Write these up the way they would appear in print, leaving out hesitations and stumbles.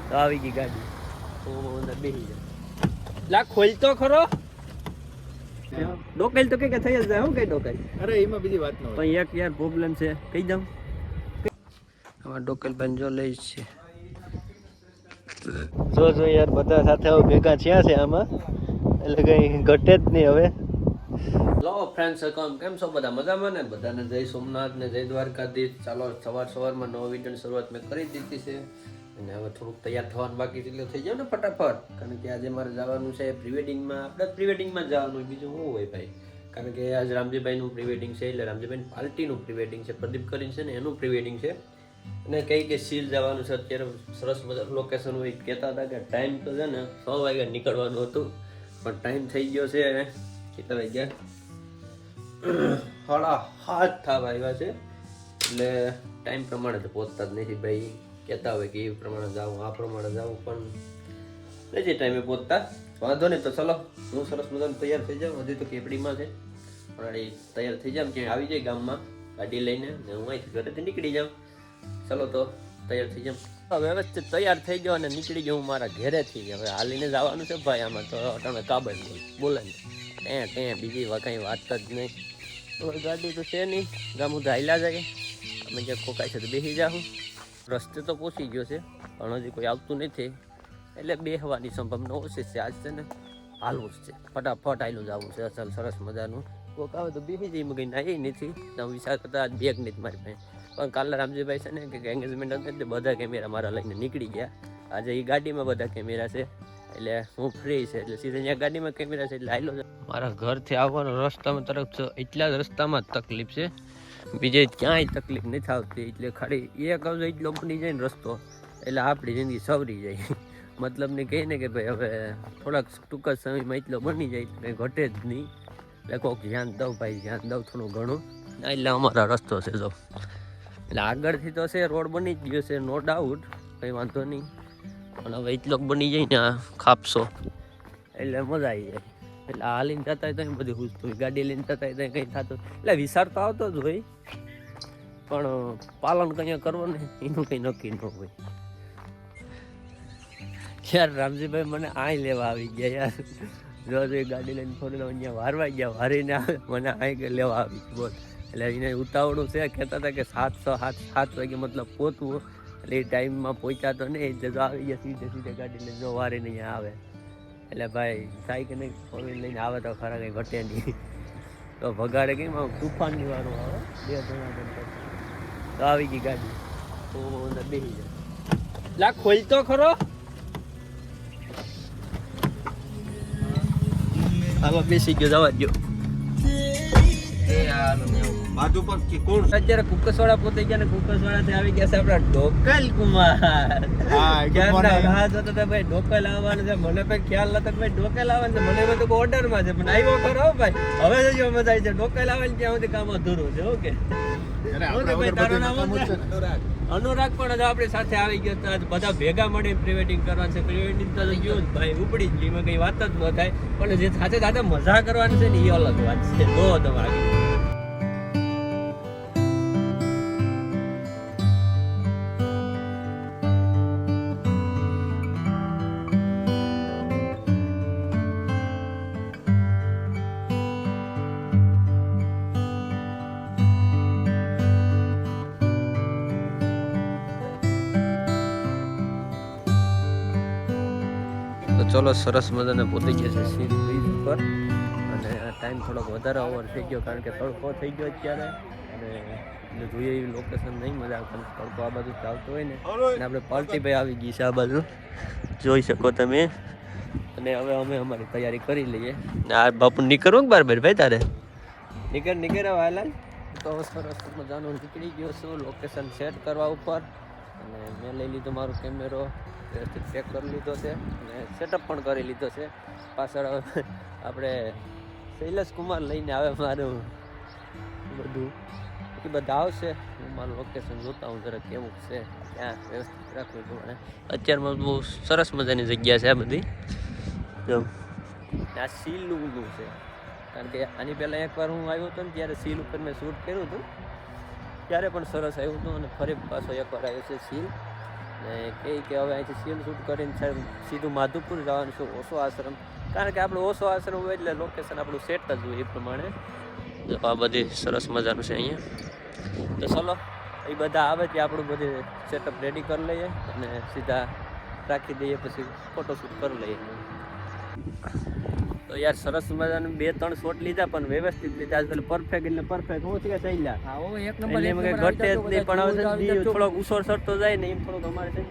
તો આવી ગઈ ગાડી. તો અંદર બેસી જાય. લા ખોલ તો ખરો. ડોકેલ તો કે થઈ જ જાય. હું કઈ ડોકેલ? અરે એમાં બીજી વાત ન હોય. પણ એક યાર પ્રોબ્લેમ છે, કહી દઉં. આમાં ડોકેલ બંજો લઈ છે. જો યાર બધા સાથે હવે ભેગા થયા છે આમાં, એટલે કઈ ઘટે જ નહીં હવે. લો ફ્રેન્ડ્સ, કેમ છો બધા? મજામાં ને? બધાને જય સોમનાથ ને જય દ્વારકાધીશ. ચાલો સવારમાં નવો વિડીયોની શરૂઆત મેં કરી દીધી છે અને હવે થોડુંક તૈયાર થવાનું બાકી છે, એટલે થઈ જાવ ને ફટાફટ. કારણ કે આજે મારે જવાનું છે પ્રીવેડિંગમાં. આપણે પ્રીવેડિંગમાં જવાનું, બીજું શું હોય ભાઈ? કારણ કે આજ રામજીભાઈનું પ્રીવેડિંગ છે, એટલે રામજીભાઈની પાર્ટીનું પ્રીવેડિંગ છે. પ્રદીપ કરીને છે ને એનું પ્રીવેડિંગ છે. અને કઈ કે સીલ જવાનું છે. અત્યારે સરસ બધા લોકેશન હોય. કહેતા હતા કે ટાઈમ તો છે ને 6 વાગ્યા નીકળવાનું હતું, પણ ટાઈમ થઈ ગયો છે કેટલા વાગ્યા? 7:30 થવા આવ્યા છે. એટલે ટાઈમ પ્રમાણે તો પહોંચતા જ નથી ભાઈ. કહેતા હોય કે એ પ્રમાણે જાઉં, આ પ્રમાણે જાઉં, પણ નથી ટાઈમે પહોંચતા. વાંધો નહીં, તો ચલો હું સરસ મજાનું તૈયાર થઈ જાઉં. હજી તો કેપડીમાં છે, પણ તૈયાર થઈ જાઉં ત્યાં આવી જાય ગામમાં ગાડી લઈને, ને હું અહીંથી ઘરેથી નીકળી જાઉં. ચલો તો તૈયાર થઈ જાઉં. વ્યવસ્થિત તૈયાર થઈ ગયો અને નીકળી ગયો હું મારા ઘરેથી. હવે હાલીને જવાનું છે ભાઈ. આમાં તો તમે કાબલ બોલે ને ત્યાં બીજી કંઈ વાત જ નહીં. હવે ગાડી તો છે નહીં, ગામ હું હાલ્યા જાય. અમે જે ખોકાય છે તો બેસી જાઉં. રસ્તે તો પહોંચી ગયો છે, પણ હજી કોઈ આવતું નથી, એટલે બેસવાની સંભાવના ઓછી છે. આજ છે ને હાલવું જ છે, ફટાફટ હાલું જવું છે. અસલ સરસ મજાનું કોક આવે તો બેસી જઈ. મગી નાઈ નથી હું વિચાર કરતા આજ બેગ નથી મારી પાસે. પણ કાલે રામજીભાઈ છે ને કે એંગેજમેન્ટ હતું, એટલે બધા કેમેરા મારા લઈને નીકળી ગયા. આજે એ ગાડીમાં બધા કેમેરા છે, એટલે હું ફ્રી છે, એટલે સીધા અહીંયા ગાડીમાં કેમેરા છે, એટલે હાલો. મારા ઘરથી આવવાનો રસ્તામાં તરફ એટલા જ રસ્તામાં જ તકલીફ છે, બીજે ક્યાંય તકલીફ નથી આવતી. એટલે ખાલી એક આવજો એટલો બની જાય ને રસ્તો, એટલે આપણી જિંદગી સવરી જાય. મતલબ ને કહે ને કે ભાઈ હવે થોડાક ટૂંક જ સમયમાં એટલો બની જાય, કંઈ ઘટે જ નહીં. એટલે કોઈક ધ્યાન દઉં ભાઈ, ધ્યાન દઉં થોડું ઘણું. એટલે અમારા રસ્તો છે જો, એટલે આગળથી તો છે રોડ બની જ ગયો છે, નો ડાઉટ, કંઈ વાંધો નહીં. પણ હવે એટલો બની જાય ને આ ખાપસો, એટલે મજા આવી જાય. એટલે હાલીને જતા હોય તો બધું પૂછતું હોય, ગાડી લઈને જતા હોય તો કંઈ થતું. એટલે વિચાર તો આવતો જ હોય, પણ પાલન કંઈ કરવું ને એનું કંઈ નક્કી ન હોય. યાર રામજીભાઈ મને આય લેવા આવી ગયા યાર. જો ગાડી લઈને થોડી અહીંયા વારવા ગયા, વારીને મને આય લેવા આવી બોલ. એટલે એને ઉતાવળું છે, કહેતા હતા કે 7 વાગે મતલબ પહોંચવું. એટલે એ ટાઈમમાં પહોંચ્યા તો નહીં, એટલે આવી ગયા સીધે ગાડી લઈને જો વારીને અહીંયા આવે. એટલે ભાઈ થાય કે નહીં, ફોર વ્હીલ લઈને આવે તો ખરા કંઈ ઘટે નહીં. તો ભગાડે કેમ તુફાનની વાળું આવે 2 જણા તો આવી ગઈ ગાડી. તો અંદર બેસી જાય. લા ખોલ તો ખરો. આમાં બેસી ગયો, જવા દો. બાજુ પર કોણ અત્યારે કુકસવાડા પોતે ગયા ને કુકસવાડાથી આવી ગયા છે આપણા ઢોકલ કુમાર. ભાઈ ઢોકલ આવવાનું છે, મને કઈ ખ્યાલ નતો ભાઈ ઢોકલ આવવાનું છે. મને એમાં તો ઓર્ડર માં છે, પણ આવ્યો ખરો ભાઈ. હવે જો મજા આવી છે. ઢોકલ આવે ને ત્યાં સુધી કામ અધૂરું છે. ઓકે અનુરાગ પણ આપણી સાથે આવી ગયો. તો બધા ભેગા મળીને પ્રીવેડિંગ કરવાનું છે. પ્રીવેડિંગ તો ગયું ભાઈ ઉપડી જ, એમાં કઈ વાત જ ન થાય. પણ જે સાથે સાથે મજા કરવાની છે ને એ અલગ વાત છે. જો તમારી ચલો સરસ મજાને પહોંચી ગયા છે સી બ્રિજ ઉપર. અને ટાઈમ થોડોક વધારે ઓવર થઈ ગયો, કારણ કે તડકો થઈ ગયો અત્યારે. અને જોઈએ એવી લોકેશન નહીં મજા આવે, તડકો આ બાજુ ચાલતો હોય ને. અને આપણે પાર્ટીભાઈ આવી ગઈ છે આ બાજુ, જોઈ શકો તમે. અને હવે અમે અમારી તૈયારી કરી લઈએ. આ બાપુ નીકળવું કે બાર ભાઈ તારે નીકળ હાલાલ. તો સરસ મજાનો નીકળી ગયો છું લોકેશન સેટ કરવા ઉપર. અને મેં લઈ લીધો મારો કેમેરો, વ્યવસ્થિત ચેક કરી લીધો છે અને સેટઅપ પણ કરી લીધો છે. પાછળ આપણે શૈલેષ કુમાર લઈને આવે મારું બધું, એ બધા આવશે. હું મારું લોકેશન જોતા હું જરા કેવું છે ત્યાં વ્યવસ્થિત રાખવું જોડે. અત્યારમાં બહુ સરસ મજાની જગ્યા છે આ બધી. જો આ સીલનું છે, કારણ કે આની પહેલાં એકવાર હું આવ્યો હતો ને ત્યારે સીલ ઉપર મેં શૂટ કર્યું હતું, ત્યારે પણ સરસ આવ્યું હતું. અને ફરી પાછો એકવાર આવ્યો છે સીલ, ને કહી કે હવે અહીંથી સીન શૂટ કરીને સીધું માધુપુર જવાનું છે ઓશો આશ્રમ, કારણ કે આપણું ઓશો આશ્રમ હોય એટલે લોકેશન આપણું સેટ જ હોય એ પ્રમાણે. તો આ બધી સરસ મજાનું છે અહીંયા. તો ચલો એ બધા આવે ત્યાં આપણું બધું સેટઅપ રેડી કરી લઈએ અને સીધા રાખી દઈએ, પછી ફોટોશૂટ કરી લઈએ. તો યાર સરસ મજાનું 2-3 શોટ લીધા પણ વ્યવસ્થિત લીધા, આજકાલ પરફેક્ટ એટલે પરફેક્ટ હું છે થઈ ગયા એક નંબર ઘટે જ નહીં. પણ હવે થોડોક ઉછોર સરતો જાય ને એમ થોડોક અમારે છે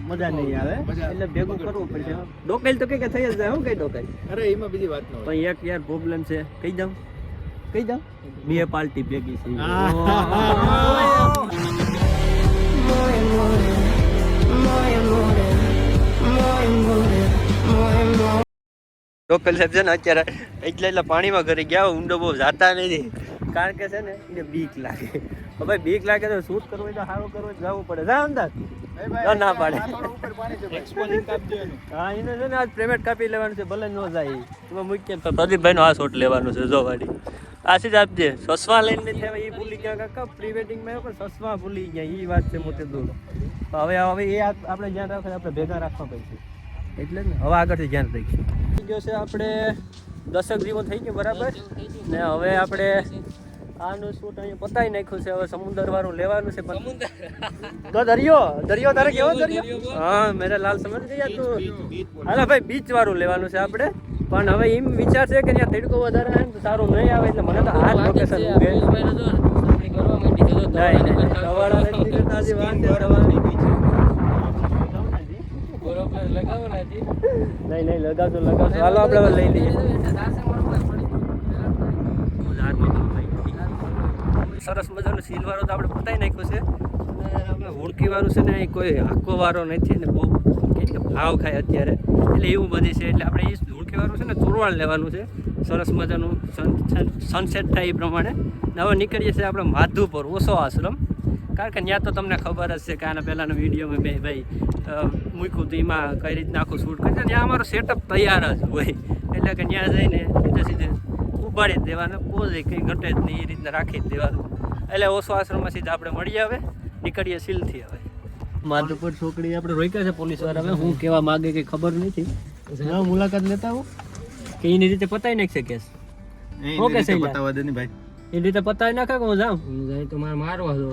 મજા નહીં આવે એટલે ભેગું કરવું પડશે. ડોકાઈ તો કઈ થઈ જ જાય. હું કઈ ડોકાઈ? અરે એમાં બીજી વાત ન પણ એક યાર પ્રોબ્લેમ છે. કહી દઉં બે પાર્ટી ભેગી છે. ડોકલ સાહેબ છે ને અત્યારે એટલે પાણીમાં ઘરે ગયા, ઊંડો બહુ જાતા નથી કારણ કે છે ને એને બીક લાગે. ભાઈ બીક લાગે તો શૂટ કરવું હોય તો સારું કરવું જવું પડે. જા અંદાજ ના પાડે. હા એને છે ને આજ પેમેન્ટ કાપી લેવાનું છે, ભલે ન જાય એમાં મૂકીએ. પ્રદીપભાઈ નો આ શોટ લેવાનું છે. જો વાડી આશી જ આપજે. સસવા લઈને નથી આવે એ ભૂલી ગયા કાકા પ્રી વેડિંગમાં, પણ સસવા ભૂલી ગયા એ વાત છે મોટે દૂર. હવે એ આપણે ધ્યાન રાખે, આપણે ભેગા રાખવા પડશે એટલે ને હવે આગળથી ધ્યાન રાખીશું. ગયો છે આપણે 10 જેવો થઈ ગયો બરાબર ને. હવે આપણે આનું શૂટ અહીંયા પતાવી નાખ્યું છે. હવે સમુદ્ર વાળું લેવાનું છે. પણ તો દરિયો તારે કેવો દરિયો? હા મેરા લાલ સમજ ગયા તું. હાલો ભાઈ બીચ વાળું લેવાનું છે આપણે. પણ હવે એમ વિચાર છે કે ત્યાં તડકો વધારે આવે ને તો સારું નહીં આવે, એટલે મને તો આ લોકેશન નહીં લગાવજો. હાલો આપણે લઈ લઈએ. સરસ મજાનું સીલ વાળો તો આપણે પતાવી નાખ્યો છે. આપણે હુડકી વાળું છે ને કોઈ આખો વાળો નથી ને બહુ ભાવ ખાય અત્યારે એટલે એવું બધી છે. એટલે આપણે એ હુડકી વાળું છે ને ચોરવાડ લેવાનું છે. સરસ મજાનું સનસેટ થાય એ પ્રમાણે. હવે નીકળીએ છીએ આપણે માધુપુર ઓશો આશ્રમ, કારણ કે ત્યાં તો તમને ખબર જ છે કે આના પહેલાંના વિડીયોમાં બે ભાઈ મૂક્યું હતું એમાં કઈ રીતના આખું શૂટ કરે. ત્યાં અમારો સેટઅપ તૈયાર જ હોય એટલે કે ત્યાં જઈને સીધે ઉપાડી જ દેવાના, પોઝે કંઈ ઘટે જ નહીં એ રીતના રાખી જ દેવાનું. એટલે ઓશો આશ્રમમાં સીધા આપણે મળીએ. હવે નીકળીએ સીલથી. હવે માધુપુર છોકરી આપણે રોક્યા છે પોલીસ વાળા. હવે હું કહેવા માગે કંઈ ખબર નથી, મુલાકાત લેતા હું કે એની રીતે પતાવી નાખશે કેસ. ઓકે સહી પતાવવા દે ને ભાઈ, એ રીતે પતાવી નાખે કે હું જાઉં તો મારે મારવા દો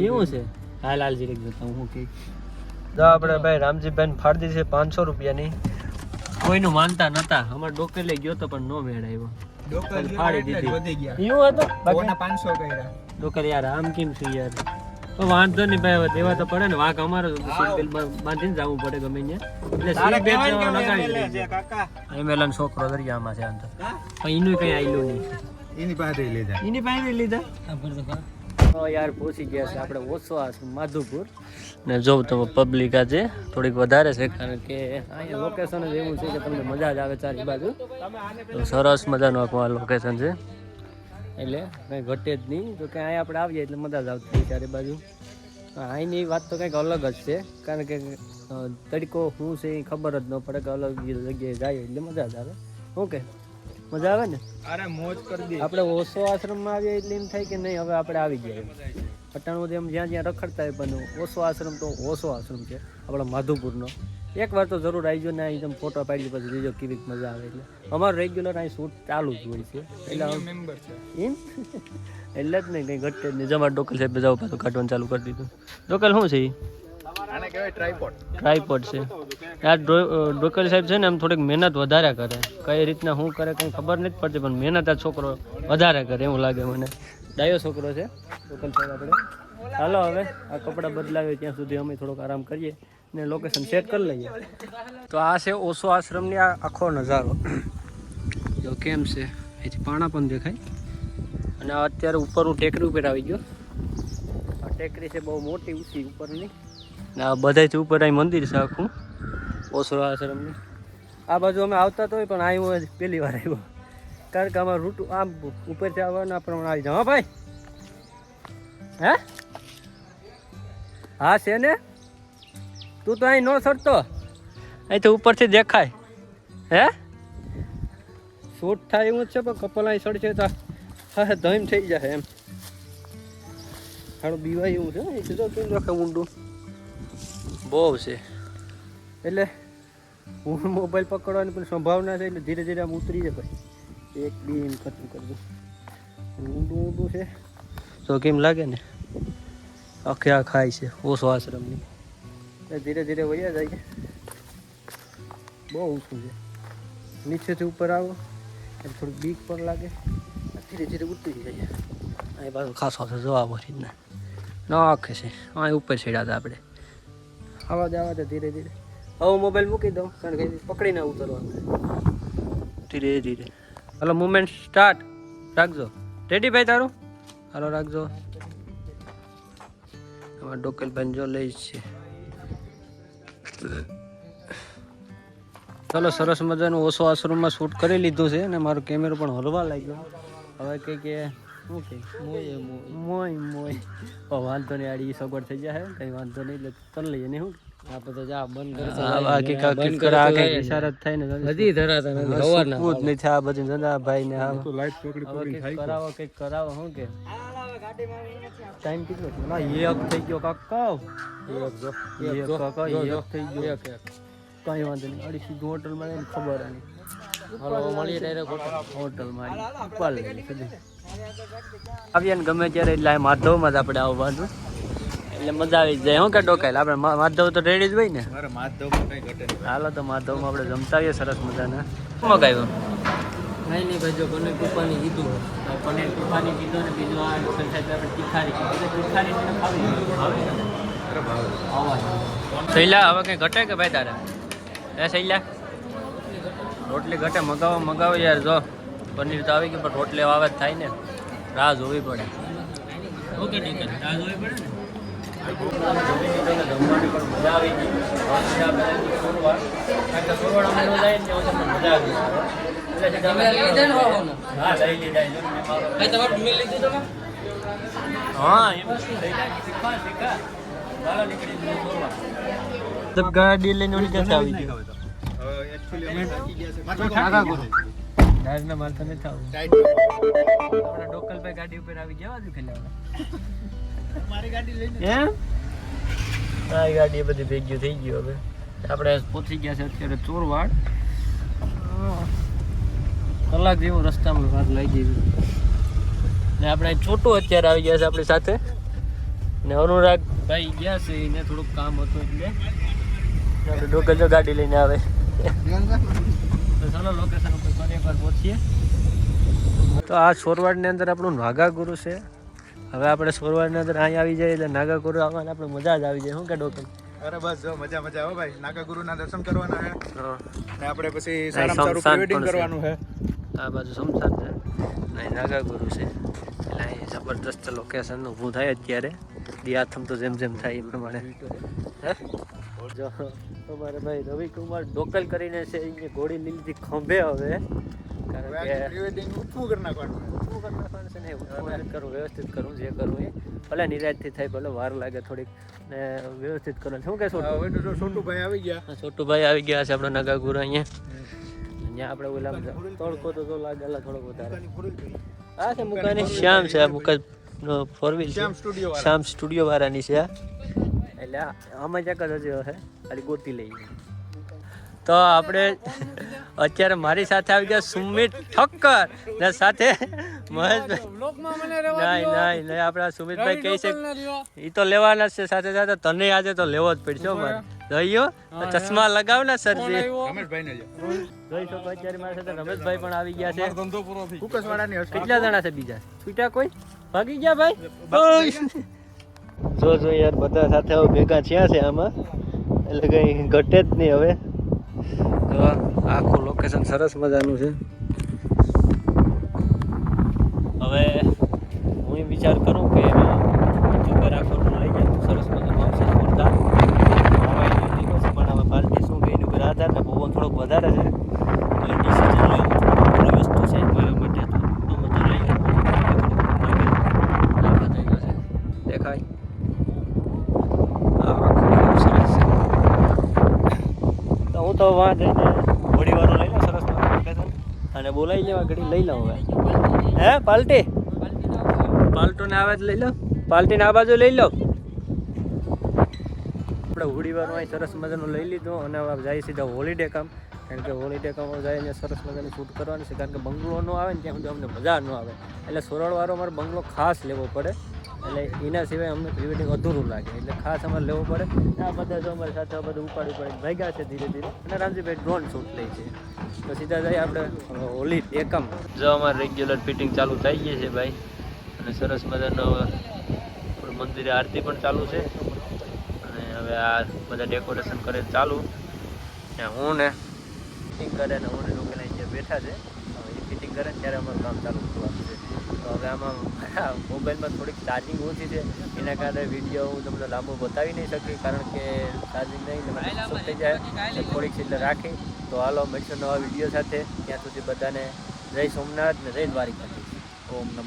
એવું છે. હાલ જીરેક જતા હું કે આપણે ભાઈ રામજીભાઈ ફાડી દીધી છે 500 રૂપિયાની. કોઈનું માનતા નતા. અમારે ડોકે લઈ ગયો તો પણ નો મેળ આવ્યો. ફાડી દીધી એવું હતું. બાકી 500 કર્યા ડોકર યાર. આમ કેમ છે યાર? તો વાંધો નહીં ભાઈ, હવે દેવા તો પડે ને. વાંક અમારો સીટ બેલ્ટ બાંધીને જવું પડે ગમે ત્યાં. એટલે સીટ બેલ્ટ લગાવી લે કાકા. એમેલન છોકરો દરિયામાં છે આમ તો, પણ એનું કઈ આયલું નહીં. એની પાસે લીધા. યાર પહોંચી ગયા છે આપણે ઓશો આશ્રમ માધુપુર ને. જો તમે પબ્લિક આજે થોડીક વધારે છે કારણ કે અહીંયા લોકેશન જ એવું છે કે તમને મજા જ આવે ચારે બાજુ. સરસ મજાનું આખું આ લોકેશન છે એટલે કંઈ ઘટે જ નહીં. તો કે અહીંયા આપણે આવીએ એટલે મજા જ આવતી ચારે બાજુ. અહીંની વાત તો કંઈક અલગ જ છે કારણ કે તડકો શું છે એ ખબર જ ન પડે કે અલગ જગ્યાએ જાય એટલે મજા જ આવે. ઓકે મજા આવે ને? અરે મોજ કરી દે. આપણે ઓશો આશ્રમમાં આવીએ એટલે એમ થાય કે નહીં હવે આપણે આવી ગયા. પટાણું એમ જ્યાં જ્યાં રખડતા હોય પણ ઓશો આશ્રમ તો ઓશો આશ્રમ છે આપણા માધુપુરનો. એકવાર તો જરૂર આવી જાઓ ને અહીં તમે ફોટો પાડી પછી જોજો કેવી મજા આવે. એટલે અમારું રેગ્યુલર અહીં શૂટ ચાલુ જ હોય છે એટલે મેમ્બર છે એમ એટલે જ નહીં કંઈ ઘટે જ નહીં. જમા ડોકલ સાહેબ બધા પાછું કાઢવાનું ચાલુ કરી દીધું. ડોકલ શું છે એ? ટ્રાયપોડ છે યાર. ડોકલ સાહેબ છે ને આમ થોડીક મહેનત વધારે કરે. કઈ રીતના શું કરે કંઈ ખબર નથી પડતી પણ મહેનત આ છોકરો વધારે કરે એવું લાગે મને. ડાયો છોકરો છે ડોકલ સાહેબ. આપણે હાલો હવે આ કપડાં બદલાવે ત્યાં સુધી અમે થોડોક આરામ કરીએ ને લોકેશન સેટ કરી લઈએ. તો આ છે ઓશો આશ્રમની આ આખો નજારો. જો કેમ છે અહીંથી પાણા પણ દેખાય. અને અત્યારે ઉપર હું ટેકરી ઉપર આવી ગયો. આ ટેકરી છે બહુ મોટી ઊંચી ઉપરની ને આ બધાથી ઉપર અહીં મંદિર છે આખું ઓશો આશ્રમની. આ બાજુ અમે આવતા તો હોય પણ અહીં હું પહેલી વાર આવ્યો કારણ કે અમારું રૂટ આમ ઉપરથી આવવાના પ્રમાણે આવી જાઓ. હા ભાઈ હે હા છે ને? તું તો અહીં ન સરતો, અહીં તો ઉપરથી દેખાય. હે શૂટ થાય એવું જ છે પણ કપલ અહીં સડશે તો હા ધમ થઈ જાય એમ. હાડું બીવાય એવું છે. અહીં જો કેમ દેખાય ઊંડું બહુ છે એટલે હું મોબાઈલ પકડવાની પણ સંભાવના છે એટલે ધીરે ધીરે આમ ઉતરી જાય પછી એક બી ખતમ કરી દઉં ઊંડું છે તો કેમ લાગે ને આખે આ ખાય છે ઓછો આશ્રમની ધીરે ધીરે વયા જાય છે બહુ ઊંચું છે નીચેથી ઉપર આવો એટલે થોડુંક બીક પણ લાગે ધીરે ધીરે ઉતરી જાય અહીં પાછું ખાસો છે જવા પછી ને નાખે છે અહીં ઉપર ચડ્યા હતા આપણે આવા દે ધીરે ધીરે હવે મોબાઈલ મૂકી દઉં કારણ કે પકડીને ઉતરવાનું ધીરે ધીરે હાલો મુવમેન્ટ સ્ટાર્ટ રાખજો રેડી ભાઈ તારું હાલો રાખજો અમારા ડોકેલભાઈ જો લઈ છે ચાલો સરસ મજાનું ઓછો આશ્રમમાં શૂટ કરી લીધું છે અને મારો કેમેરો પણ હલવા લાગ્યો હવે કંઈ કે શું કે મોય વાંધો નહીં આડી સગવડ થઈ જાય કંઈ વાંધો નહીં એટલે તન લઈએ ને શું આપણે તો જા બંધ કરે ઇશારત થાય ને હજી ધરાતા નથી હવારના પૂછ નહીં થા બધી જના ભાઈ ને આ લાઈટ પકડી કરાવો કઈક કરાવો શું કે ટાઈમ કેટલો છે ના એક થઈ ગયો કાકા એક કાકા એક થઈ ગયો કઈ વાંધો નહીં અડી સીધું હોટલ માં જઈને ખબર નહીં હાલો મળીએ ડાયરેક્ટ હોટલ માં ઉપર સીધું આવીએ ને ગમે ત્યારે એટલે માધવમાં જ આપણે આવવાનું એટલે મજા આવી જાય શું કે ડોકાયેલ આપણે માધવ તો રેડી જ હોય ને હાલો તો માધવમાં આપણે જમતાવીએ સરસ મજાના શું મગાવ્યું નહીં ભાઈ જો પનીર કૂપાની કીધું પનીર કૂપાની કીધું ને બીજું આ તીખારી શૈલા હવે કંઈ ઘટે કે ભાઈ તારે એ શૈલા રોટલી ઘટે મગાવો યાર જો પનીર તો આવી ગયું પણ રોટલી આવે જ થાય ને રાહ જોવી પડે ઓકે રાહ જોવી પડે ને જમવાની પણ મજા આવી ગઈ ગાડી લઈને ક્યાંથી આવી ગયો ડોકલભાઈ ગાડી ઉપર આવી ગયા ગાડી બધી ભેગ્યું થઈ ગયું હવે આપણે પહોંચી ગયા છે અત્યારે ચોરવાડ કલાક જેવો રસ્તામાં વાત લાગી ગઈ ને આપણે છોટું અત્યારે આવી ગયા છે આપણી સાથે ને અનુરાગ ભાઈ ગયા છે એને થોડુંક કામ હતું એટલે આપણે ડોકલ જો ગાડી લઈને આવે તો ચાલો લોકેશન ઉપર ફરી એકવાર પહોંચીએ તો આ ચોરવાડની અંદર આપણું નાગા ગુરુ છે હવે આપણે સોરવાડની અંદર અહીં આવી જાય એટલે નાગા ગુરુ આવવાને આપણે મજા જ આવી જાય શું કે ડોકલ અરે બસ જો મજા હો ભાઈ નાગા ગુરુના દર્શન કરવાના છે અને આપણે પછી સારામાં સારું પ્રી-વેડિંગ કરવાનું છે આ બાજુ સમસાન છે અહીં નાગા ગુરુ છે એટલે અહીં જબરદસ્ત લોકેશન ઊભું થાય અત્યારે દિયાથમ તો જેમ થાય એ પ્રમાણે જો અમારે ભાઈ રવિકુમાર ડોકલ કરીને છે એ ઘોડી લીધી ખંભે હવે કારણ કે પ્રી-વેડિંગ ઉઠવું કરી નાખવાનું છે ને વ્યવસ્થિત કરવું જે કરવું એ ભલે નિરાશથી થાય ભલે વાર લાગે થોડીક ને વ્યવસ્થિત કરો શું કે છોટુભાઈ આવી ગયા છોટુભાઈ આવી ગયા છે આપણો નાગા ગુરુ અહીંયા આપણે ઓલા તડકો તો લાગે થોડોક વધારે હા છે મુકાની શ્યામ છે મુકા ફોર વ્હીલ શ્યામ સ્ટુડિયો વાળાની છે એટલે આમાં જ હજી હશે ખાલી ગોતી લઈ તો આપણે અત્યારે મારી સાથે આવી ગયા સુમિત ઠક્કર ને સાથે મહેશભાઈ નહીં આપણા સુમિતભાઈ કહે છે એ તો લેવાના જ છે સાથે સાથે તને આજે તો લેવો જ પડશે મારે જોઈયો ચશ્મા લગાવ ને સરજી જોઈ શકો અત્યારે મારી સાથે રમેશભાઈ પણ આવી ગયા છે કેટલા જણા છે બીજા છૂટા કોઈ ભાગી ગયા ભાઈ જો યાર બધા સાથે ભેગા થયા છે આમાં એટલે કઈ ઘટે જ નહીં હવે તો આખું લોકેશન સરસ મજાનું છે હવે હું વિચાર કરું કે રાખવાનું લઈ જાય સરસ મજાનું આવશે જોરદાર પણ હવે પાર્ટી શું કે એની ઉપર આધાર ને પવન થોડોક વધારે છે એટલે ડિસિઝન લેવું થોડી વસ્તુ છે મારા માટે તો બધું લઈ દેખાય હું તો વાં જઈને ઘોડીવાળો લઈ લઉં સરસ અને બોલાવી લેવા ઘડી લઈ લઉં હવે હે પાલ્ટોને આવે જ લઈ લો પાલ્ટીને આ બાજુ લઈ લો આપણે આપણે હોળીવાળું અહીં સરસ મજાનું લઈ લીધું અને હવે જઈએ સીધા હોલિડે કામ, કારણ કે હોલિડે કામ જઈને સરસ મજાનું શૂટ કરવાનું છે, કારણ કે બંગલો ન આવે ને ત્યાં સુધી અમને મજા ન આવે, એટલે સોરળવાળો અમારે બંગલો ખાસ લેવો પડે, એટલે એના સિવાય અમને પ્રી વેડિંગ અધૂરું લાગે, એટલે ખાસ અમારે લેવો પડે. આ બધા જો અમારી સાથે બધું ઉપાડી ભાગ્યા છે ધીરે ધીરે, અને રામજીભાઈ ડ્રોન શૂટ લે છે. તો સીધા જઈએ આપણે હોલિડે કામ. જો અમારે રેગ્યુલર ફિટિંગ ચાલુ થઈ ગઈ છે ભાઈ, અને સરસ મજાનો મંદિરે આરતી પણ ચાલુ છે, અને હવે આ બધા ડેકોરેશન કરે ચાલુ. હું ને ફિટિંગ કરે ને હું લોકો જે બેઠા છે એ ફિટિંગ કરે ને ત્યારે અમારું કામ ચાલુ કરવાનું છે. તો હવે આમાં મોબાઈલમાં થોડીક ચાર્જિંગ ઓછી છે, એના કારણે વિડીયો હું તમને લાંબો બતાવી નહીં શકી, કારણ કે ચાર્જિંગ નહીં થઈ જાય એટલે થોડીક એટલે રાખી. તો હાલો મળીશું નવા વિડીયો સાથે, ત્યાં સુધી બધાને જય સોમનાથ ને જય દ્વારિકાધીશ. ઓમ નમઃ.